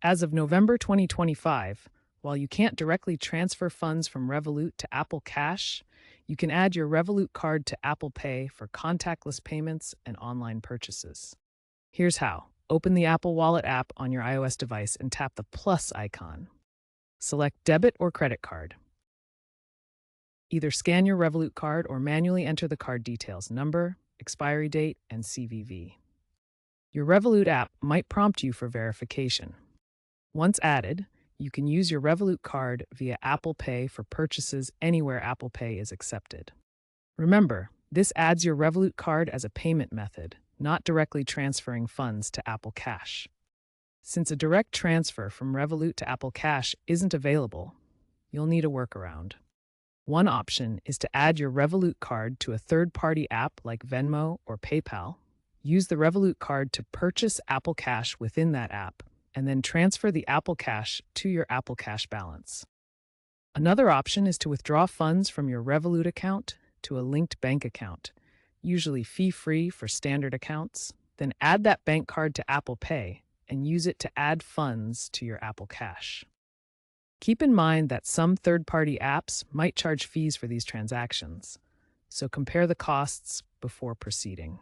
As of November 2025, while you can't directly transfer funds from Revolut to Apple Cash, you can add your Revolut card to Apple Pay for contactless payments and online purchases. Here's how. Open the Apple Wallet app on your iOS device and tap the plus icon. Select debit or credit card. Either scan your Revolut card or manually enter the card details, number, expiry date, and CVV. Your Revolut app might prompt you for verification. Once added, you can use your Revolut card via Apple Pay for purchases anywhere Apple Pay is accepted. Remember, this adds your Revolut card as a payment method, not directly transferring funds to Apple Cash. Since a direct transfer from Revolut to Apple Cash isn't available, you'll need a workaround. One option is to add your Revolut card to a third-party app like Venmo or PayPal. Use the Revolut card to purchase Apple Cash within that app, and then transfer the Apple Cash to your Apple Cash balance. Another option is to withdraw funds from your Revolut account to a linked bank account, usually fee-free for standard accounts. Then add that bank card to Apple Pay and use it to add funds to your Apple Cash. Keep in mind that some third-party apps might charge fees for these transactions, so compare the costs before proceeding.